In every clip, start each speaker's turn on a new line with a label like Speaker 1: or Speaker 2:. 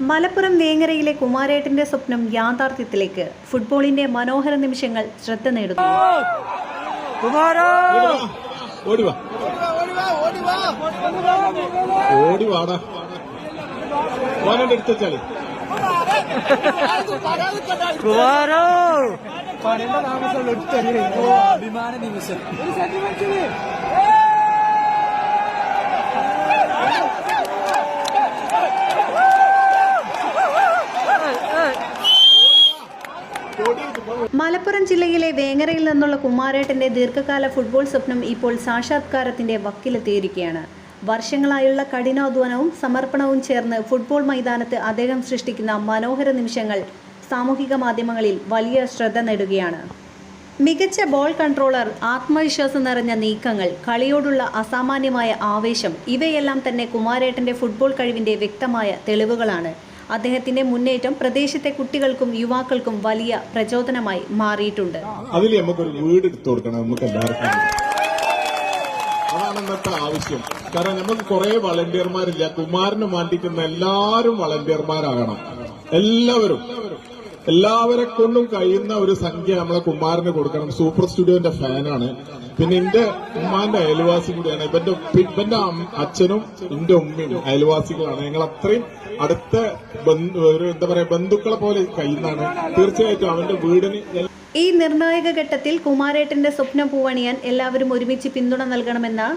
Speaker 1: മലപ്പുറം വേങ്ങരയിലെ കുമാരേട്ടന്റെ സ്വപ്നം യാഥാർത്ഥ്യത്തിലേക്ക്. ഫുട്ബോളിന്റെ മനോഹര നിമിഷങ്ങൾ ശ്രദ്ധ നേടുന്നു.
Speaker 2: അഭിമാന നിമിഷം.
Speaker 1: മലപ്പുറം ജില്ലയിലെ വേങ്ങരയിൽ നിന്നുള്ള കുമാരേട്ടന്റെ ദീർഘകാല ഫുട്ബോൾ സ്വപ്നം ഇപ്പോൾ സാക്ഷാത്കാരത്തിന്റെ വക്കിലെത്തിയിരിക്കുകയാണ്. വർഷങ്ങളായുള്ള കഠിനാധ്വാനവും സമർപ്പണവും ചേർന്ന് ഫുട്ബോൾ മൈതാനത്ത് അദ്ദേഹം സൃഷ്ടിക്കുന്ന മനോഹര നിമിഷങ്ങൾ സാമൂഹിക മാധ്യമങ്ങളിൽ വലിയ ശ്രദ്ധ നേടുകയാണ്. മികച്ച ബോൾ കൺട്രോളർ, ആത്മവിശ്വാസം നിറഞ്ഞ നീക്കങ്ങൾ, കളിയോടുള്ള അസാമാന്യമായ ആവേശം, ഇവയെല്ലാം തന്നെ കുമാരേട്ടന്റെ ഫുട്ബോൾ കഴിവിന്റെ വ്യക്തമായ തെളിവുകളാണ്. അദ്ദേഹത്തിന്റെ മുന്നേറ്റം പ്രദേശത്തെ കുട്ടികൾക്കും യുവാക്കൾക്കും വലിയ പ്രചോദനമായി മാറിയിട്ടുണ്ട്.
Speaker 3: അതിൽ നമുക്കൊരു വീട് എടുത്തു കൊടുക്കണം, നമുക്ക് എല്ലാവർക്കും. അതാണ് ഇന്നത്തെ ആവശ്യം. കാരണം നമുക്ക് കുറെ വളണ്ടിയർമാരില്ല. കുമാരന് വേണ്ടിക്കുന്ന എല്ലാവരും വളണ്ടിയർമാരാകണം. എല്ലാവരെ കൊണ്ടും കഴിയുന്ന ഒരു സംഖ്യ നമ്മളെ കുമാരന് കൊടുക്കണം. സൂപ്പർ സ്റ്റുഡിയോന്റെ ഫാനാണ്. പിന്നെ എന്റെ ഉമ്മാന്റെ അയൽവാസി കൂടിയാണ്. ഇവന്റെ അച്ഛനും എന്റെ ഉമ്മയും അയൽവാസികളാണ്. ഞങ്ങൾ അത്രയും അടുത്ത ബന്ധുക്കളെ പോലെ കഴിയുന്നതാണ്. തീർച്ചയായിട്ടും അവന്റെ വീടിന്
Speaker 1: ഈ നിർണായക ഘട്ടത്തിൽ കുമാരേട്ടന്റെ സ്വപ്നം പൂവണിയാൻ എല്ലാവരും ഒരുമിച്ച് പിന്തുണ നൽകണമെന്ന്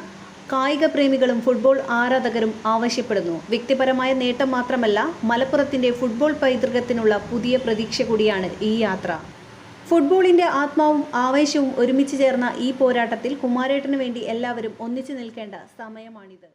Speaker 1: കായിക പ്രേമികളും ഫുട്ബോൾ ആരാധകരും ആവശ്യപ്പെടുന്നു. വ്യക്തിപരമായ നേട്ടം മാത്രമല്ല, മലപ്പുറത്തിന്റെ ഫുട്ബോൾ പൈതൃകത്തിനുള്ള പുതിയ പ്രതീക്ഷ കൂടിയാണ് ഈ യാത്ര. ഫുട്ബോളിന്റെ ആത്മാവും ആവേശവും ഒരുമിച്ച് ചേർന്ന ഈ പോരാട്ടത്തിൽ കുമാരേട്ടന് വേണ്ടി എല്ലാവരും ഒന്നിച്ചു നിൽക്കേണ്ട സമയമാണിത്.